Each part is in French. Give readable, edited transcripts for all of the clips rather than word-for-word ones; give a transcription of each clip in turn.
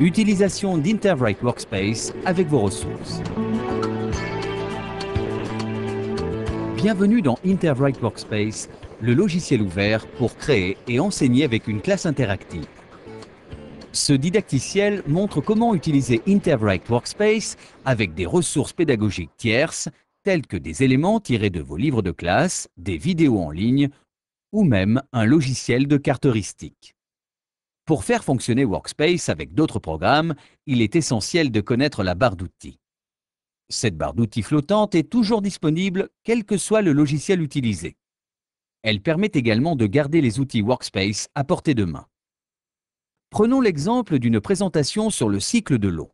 Utilisation d'Interwrite Workspace avec vos ressources. Bienvenue dans Interwrite Workspace, le logiciel ouvert pour créer et enseigner avec une classe interactive. Ce didacticiel montre comment utiliser Interwrite Workspace avec des ressources pédagogiques tierces telles que des éléments tirés de vos livres de classe, des vidéos en ligne ou même un logiciel de caractéristiques. Pour faire fonctionner Workspace avec d'autres programmes, il est essentiel de connaître la barre d'outils. Cette barre d'outils flottante est toujours disponible, quel que soit le logiciel utilisé. Elle permet également de garder les outils Workspace à portée de main. Prenons l'exemple d'une présentation sur le cycle de l'eau.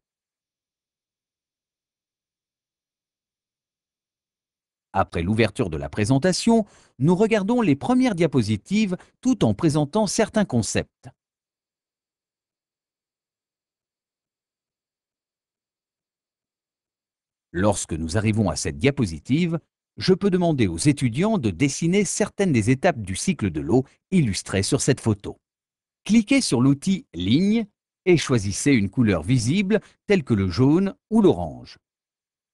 Après l'ouverture de la présentation, nous regardons les premières diapositives tout en présentant certains concepts. Lorsque nous arrivons à cette diapositive, je peux demander aux étudiants de dessiner certaines des étapes du cycle de l'eau illustrées sur cette photo. Cliquez sur l'outil « Ligne » et choisissez une couleur visible telle que le jaune ou l'orange.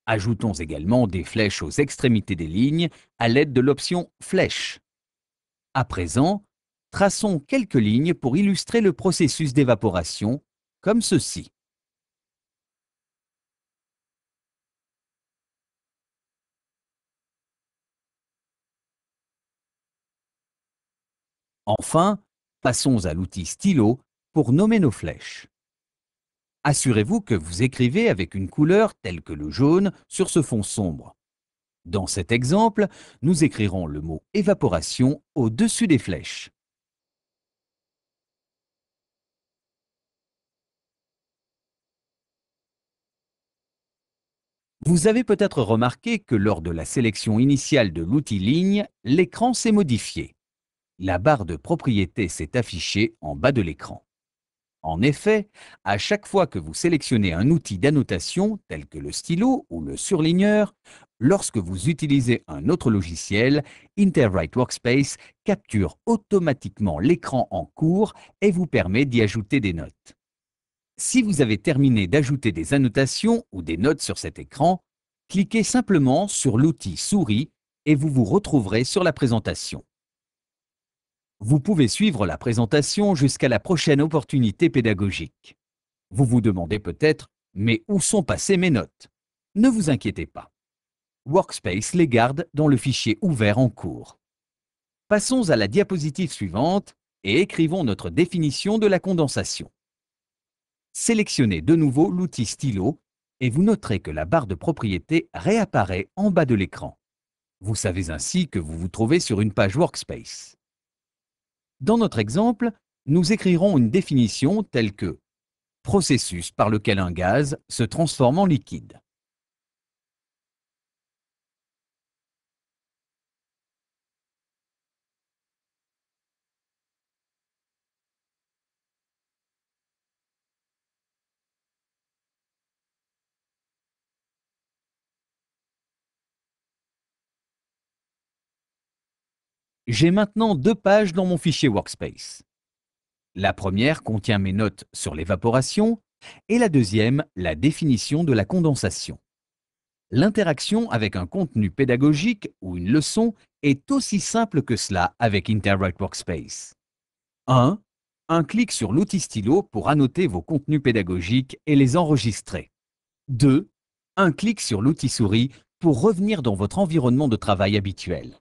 Ajoutons également des flèches aux extrémités des lignes à l'aide de l'option « Flèche ». À présent, traçons quelques lignes pour illustrer le processus d'évaporation, comme ceci. Enfin, passons à l'outil stylo pour nommer nos flèches. Assurez-vous que vous écrivez avec une couleur telle que le jaune sur ce fond sombre. Dans cet exemple, nous écrirons le mot « évaporation » au-dessus des flèches. Vous avez peut-être remarqué que lors de la sélection initiale de l'outil Ligne, l'écran s'est modifié. La barre de propriété s'est affichée en bas de l'écran. En effet, à chaque fois que vous sélectionnez un outil d'annotation tel que le stylo ou le surligneur, lorsque vous utilisez un autre logiciel, Interwrite Workspace capture automatiquement l'écran en cours et vous permet d'y ajouter des notes. Si vous avez terminé d'ajouter des annotations ou des notes sur cet écran, cliquez simplement sur l'outil souris et vous vous retrouverez sur la présentation. Vous pouvez suivre la présentation jusqu'à la prochaine opportunité pédagogique. Vous vous demandez peut-être « Mais où sont passées mes notes ?» Ne vous inquiétez pas. Workspace les garde dans le fichier ouvert en cours. Passons à la diapositive suivante et écrivons notre définition de la condensation. Sélectionnez de nouveau l'outil stylo et vous noterez que la barre de propriété réapparaît en bas de l'écran. Vous savez ainsi que vous vous trouvez sur une page Workspace. Dans notre exemple, nous écrirons une définition telle que « processus par lequel un gaz se transforme en liquide ». J'ai maintenant deux pages dans mon fichier Workspace. La première contient mes notes sur l'évaporation et la deuxième, la définition de la condensation. L'interaction avec un contenu pédagogique ou une leçon est aussi simple que cela avec Interwrite Workspace. 1. Un clic sur l'outil stylo pour annoter vos contenus pédagogiques et les enregistrer. 2. Un clic sur l'outil souris pour revenir dans votre environnement de travail habituel.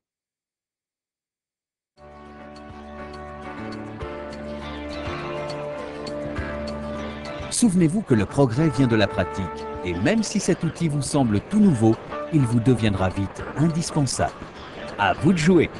Souvenez-vous que le progrès vient de la pratique, et même si cet outil vous semble tout nouveau, il vous deviendra vite indispensable. À vous de jouer!